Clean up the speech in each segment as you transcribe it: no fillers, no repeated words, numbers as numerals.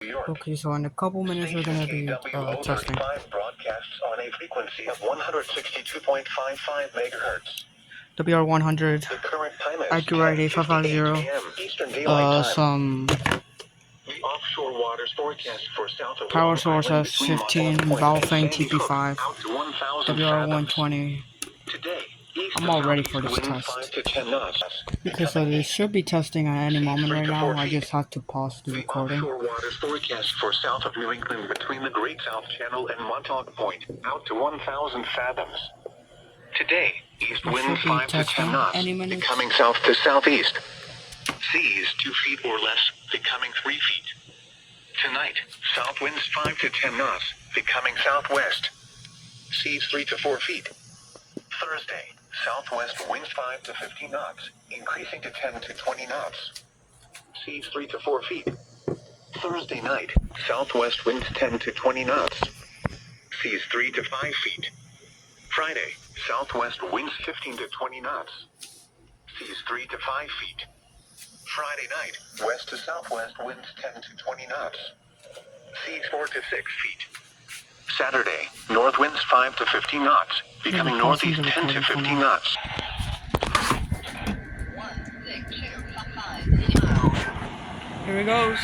New York. Okay, so in a couple minutes we're gonna be testing. WO35 broadcasts on a frequency of 162.55 megahertz. WR100, The current time is Accurate 8550, p.m. Eastern Daylight Time. some The offshore waters forecast for south of power Long source Island S15, between Montauk Point and Baofeng Sandy Hook TP5, out to 1,000 WR120. Today, east I'm to all ready for southeast this winds 5 test. to 10 knots. Okay, so this should be testing at any moment right now. I just have to pause the The recording. offshore waters forecast for south of New England between the Great South Channel and Montauk Point out to 1,000 fathoms. Today, east It winds should be 5 to 10 testing knots, any minute. becoming south to southeast. Seas 2 feet or less, becoming 3 feet. Tonight, south winds 5 to 10 knots, becoming southwest. Seas 3 to 4 feet. Thursday, southwest winds 5 to 15 knots, increasing to 10 to 20 knots. Seas 3 to 4 feet. Thursday night, southwest winds 10 to 20 knots. Seas 3 to 5 feet. Friday, southwest winds 15 to 20 knots. Seas 3 to 5 feet. Friday night, west to southwest winds 10 to 20 knots. Seas 4 to 6 feet. Saturday, north winds 5 to 15 knots, becoming northeast 10 to 15 knots. Here it goes.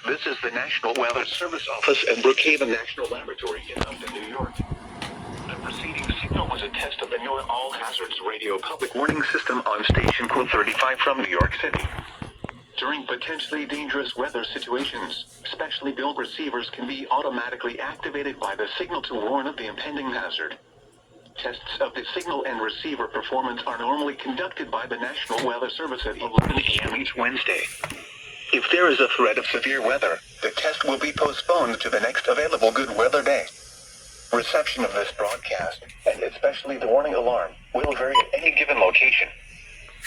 This is the National Weather Service Office at Brookhaven National Laboratory in Upton, New York. The preceding signal was a test of the NOAA All Hazards Radio Public Warning System on Station Code 35 from New York City. During potentially dangerous weather situations, specially built receivers can be automatically activated by the signal to warn of the impending hazard. Tests of the signal and receiver performance are normally conducted by the National Weather Service at 11 a.m. each Wednesday. If there is a threat of severe weather, the test will be postponed to the next available good weather day. Reception of this broadcast, and especially the warning alarm, will vary at any given location.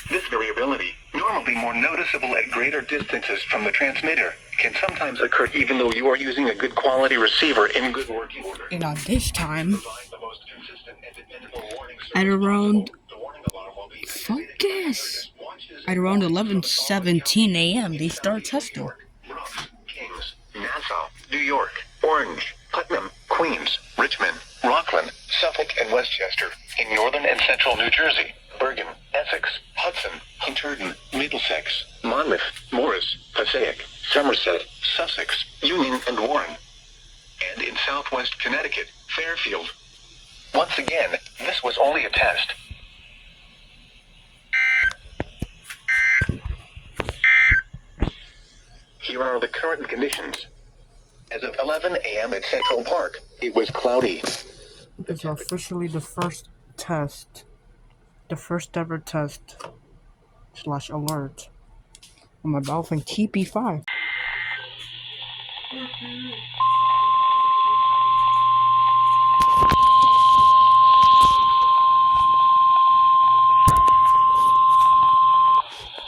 This variability, normally more noticeable at greater distances from the transmitter, can sometimes occur even though you are using a good quality receiver in good working order. And on this time, at around at around 11:17 a.m. they start testing. Kings, Nassau, New York, Orange, Putnam, Queens, Richmond, Rockland, Suffolk, and Westchester, in northern and central New Jersey, Bergen, Essex, Hudson, Hunterdon, Middlesex, Monmouth, Morris, Passaic, Somerset, Sussex, Union, and Warren. And in southwest Connecticut, Fairfield. Once again, this was only a test. Here are the current conditions. As of 11 a.m. at Central Park, it was cloudy. It's officially the first ever test / alert on my Baofeng TP5.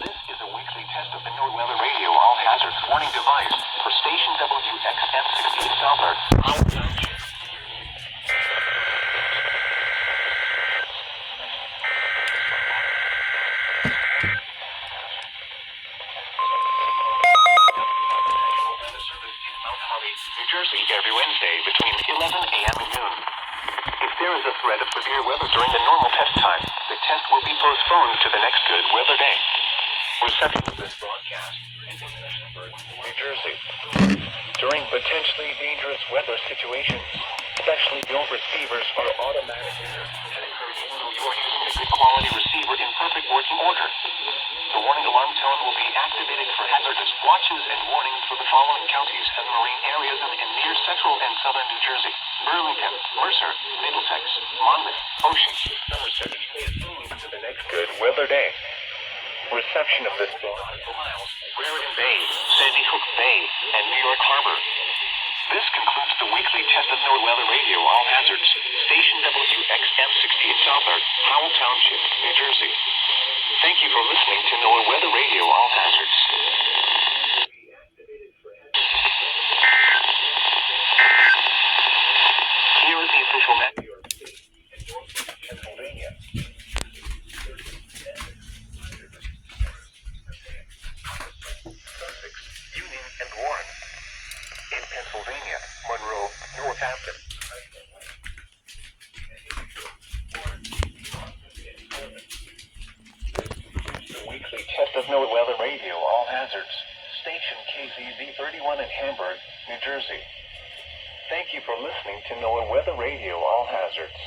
This is a weekly test of the NOAA Weather Radio All Hazards Warning device for station WXM60 Southern, Howell Township. Weather Service in Mount Holly, New Jersey, every Wednesday between 11 a.m. and noon. If there is a threat of severe weather during the normal test time, the test will be postponed to the next good weather day. Reception of this broadcast is in Fishburne, New Jersey. During potentially dangerous weather situations, specially built receivers are automatically even though you are using a good quality receiver in perfect working order. The warning alarm tone will be activated for hazardous watches and warnings for the following counties and marine areas in near central and southern New Jersey: Burlington, Mercer, Middlesex, Monmouth, Ocean, Somerset, to the next good weather day. Reception of this miles, Raritan Bay, Sandy Hook Bay, and New York Harbor. This concludes the weekly test of NOAA Weather Radio All Hazards, station WXM60 Southern, Howell Township, New Jersey. Thank you for listening to NOAA Weather Radio All Hazards. Central New York City and Norfolk, Pennsylvania. Sussex, Union, and Warren. In Pennsylvania, Monroe, Northampton. The weekly test of NOAA Weather Radio, all hazards. Station KZZ 31 in Hamburg, New Jersey. Thank you for listening to NOAA Weather Radio, all hazards.